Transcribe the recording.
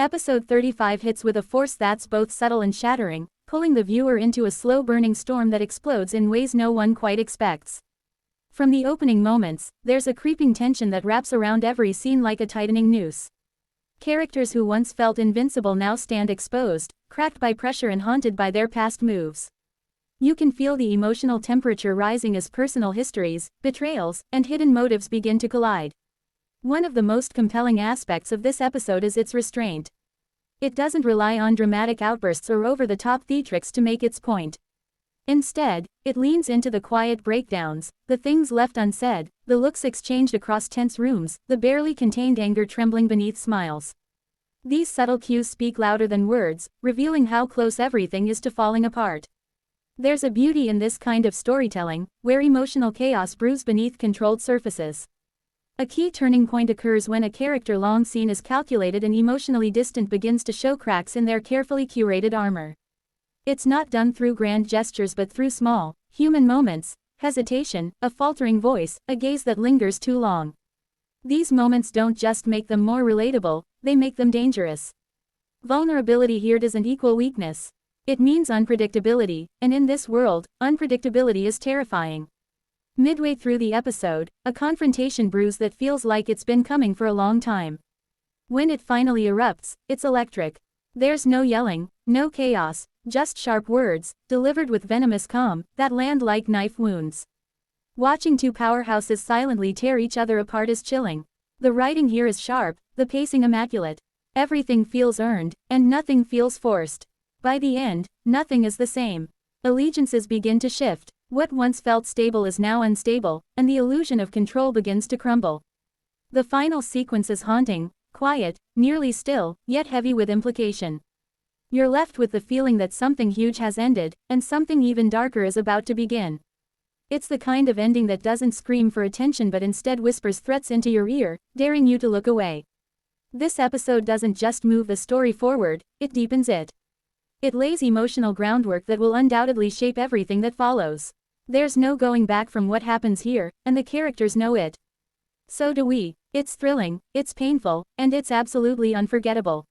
Episode 35 hits with a force that's both subtle and shattering, pulling the viewer into a slow-burning storm that explodes in ways no one quite expects. From the opening moments, there's a creeping tension that wraps around every scene like a tightening noose. Characters who once felt invincible now stand exposed, cracked by pressure and haunted by their past moves. You can feel the emotional temperature rising as personal histories, betrayals, and hidden motives begin to collide. One of the most compelling aspects of this episode is its restraint. It doesn't rely on dramatic outbursts or over-the-top theatrics to make its point. Instead, it leans into the quiet breakdowns, the things left unsaid, the looks exchanged across tense rooms, the barely contained anger trembling beneath smiles. These subtle cues speak louder than words, revealing how close everything is to falling apart. There's a beauty in this kind of storytelling, where emotional chaos brews beneath controlled surfaces. A key turning point occurs when a character long seen as calculated and emotionally distant begins to show cracks in their carefully curated armor. It's not done through grand gestures but through small, human moments, hesitation, a faltering voice, a gaze that lingers too long. These moments don't just make them more relatable, they make them dangerous. Vulnerability here doesn't equal weakness. It means unpredictability, and in this world, unpredictability is terrifying. Midway through the episode, a confrontation brews that feels like it's been coming for a long time. When it finally erupts, it's electric. There's no yelling, no chaos, just sharp words, delivered with venomous calm, that land like knife wounds. Watching two powerhouses silently tear each other apart is chilling. The writing here is sharp, the pacing immaculate. Everything feels earned, and nothing feels forced. By the end, nothing is the same. Allegiances begin to shift. What once felt stable is now unstable, and the illusion of control begins to crumble. The final sequence is haunting, quiet, nearly still, yet heavy with implication. You're left with the feeling that something huge has ended, and something even darker is about to begin. It's the kind of ending that doesn't scream for attention but instead whispers threats into your ear, daring you to look away. This episode doesn't just move the story forward, it deepens it. It lays emotional groundwork that will undoubtedly shape everything that follows. There's no going back from what happens here, and the characters know it. So do we. It's thrilling, it's painful, and it's absolutely unforgettable.